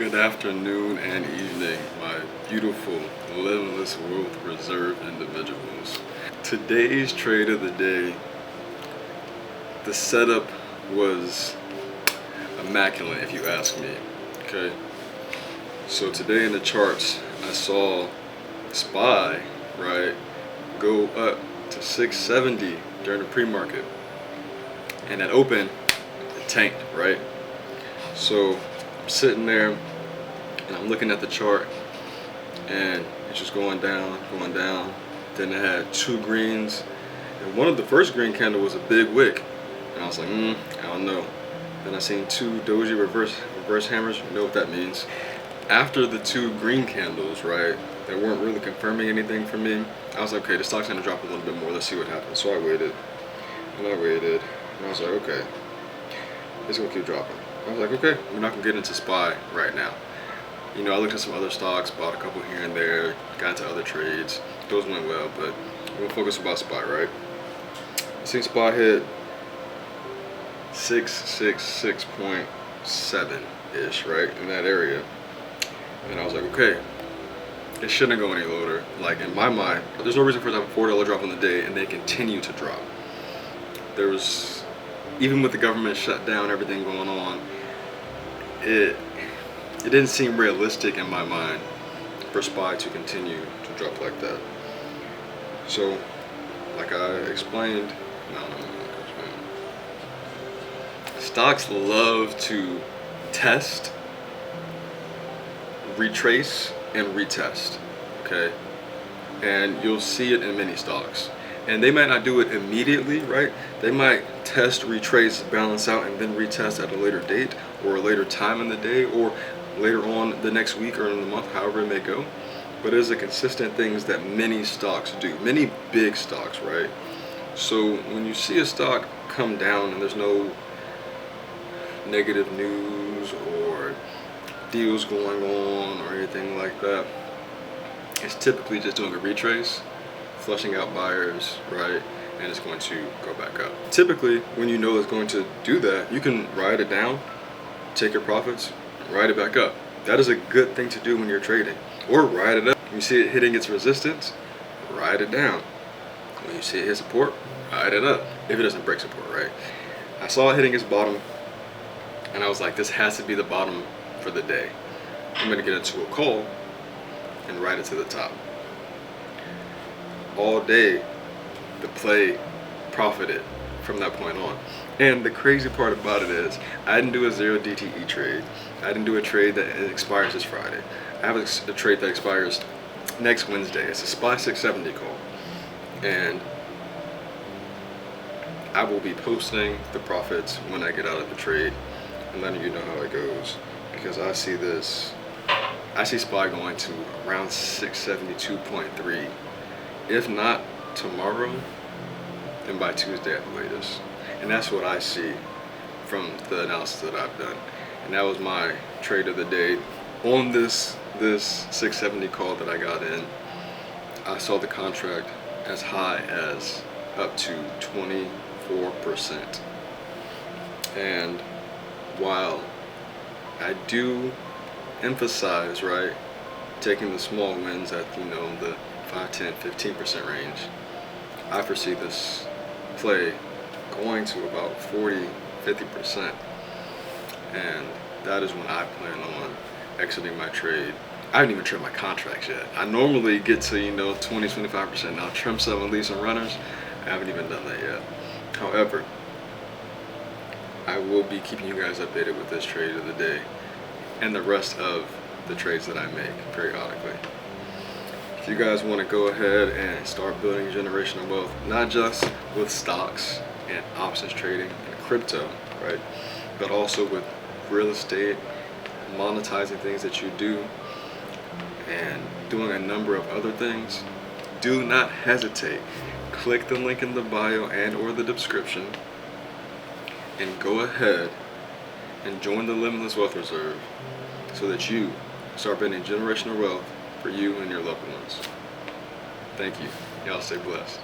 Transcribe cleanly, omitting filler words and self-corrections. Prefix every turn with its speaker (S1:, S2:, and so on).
S1: Good afternoon and evening, my beautiful Limitless Wealth Reserve individuals. Today's trade of the day, the setup was immaculate if you ask me, okay? So today in the charts, I saw SPY, right, go up to 670 during the pre-market. And at open, it tanked, right? So I'm sitting there and I'm looking at the chart and it's just going down. Then it had two greens, and one of the first green candle was a big wick, and I was like, I don't know. Then I seen two doji reverse hammers. You know what that means. After the two green candles, right, that weren't really confirming anything for me, I was like, okay, the stock's gonna drop a little bit more. Let's see what happens. So I waited, and I was like, okay, it's gonna keep dropping. I was like, okay, we're not gonna get into SPY right now. You know, I looked at some other stocks, bought a couple here and there, got into other trades. Those went well, but we're gonna focus about SPY, right? I seen SPY hit 666.7-ish, right, in that area. And I was like, okay, it shouldn't go any lower. Like, in my mind, there's no reason for it to have a $4 drop on the day and they continue to drop. There was, even with the government shutdown, everything going on, it didn't seem realistic in my mind for SPY to continue to drop like that. So, like I explained, stocks love to test, retrace, and retest, okay? And you'll see it in many stocks. And they might not do it immediately, right? They might test, retrace, balance out, and then retest at a later date or a later time in the day or later on the next week or in the month, however it may go. But it's a consistent things that many stocks do, many big stocks, right? So when you see a stock come down and there's no negative news or deals going on or anything like that, it's typically just doing a retrace, flushing out buyers, right? And it's going to go back up. Typically, when you know it's going to do that, you can ride it down, take your profits, ride it back up. That is a good thing to do when you're trading. Or ride it up. When you see it hitting its resistance, ride it down. When you see it hit support, ride it up. If it doesn't break support, right? I saw it hitting its bottom, and I was like, this has to be the bottom for the day. I'm gonna get into a call and ride it to the top. All day, the play profited from that point on. And the crazy part about it is, I didn't do a 0 DTE trade. I didn't do a trade that expires this Friday. I have a trade that expires next Wednesday. It's a SPY 670 call. And I will be posting the profits when I get out of the trade and letting you know how it goes. Because I see SPY going to around 672.3. If not tomorrow, then by Tuesday at the latest. And that's what I see from the analysis that I've done. And that was my trade of the day. On this 670 call that I got in, I saw the contract as high as up to 24%. And while I do emphasize, right, taking the small wins at, you know, the 5, 10, 15% range, I foresee this play going to about 40, 50%. And that is when I plan on exiting my trade. I haven't even trimmed my contracts yet. I normally get to, you know, 20, 25%. Now trim some and leave some runners. I haven't even done that yet. However, I will be keeping you guys updated with this trade of the day and the rest of the trades that I make periodically. If you guys want to go ahead and start building generational wealth, not just with stocks and options trading and crypto, right, but also with real estate, monetizing things that you do, and doing a number of other things, do not hesitate. Click the link in the bio and or the description and go ahead and join the Limitless Wealth Reserve so that you start building generational wealth for you and your loved ones. Thank you. Y'all stay blessed.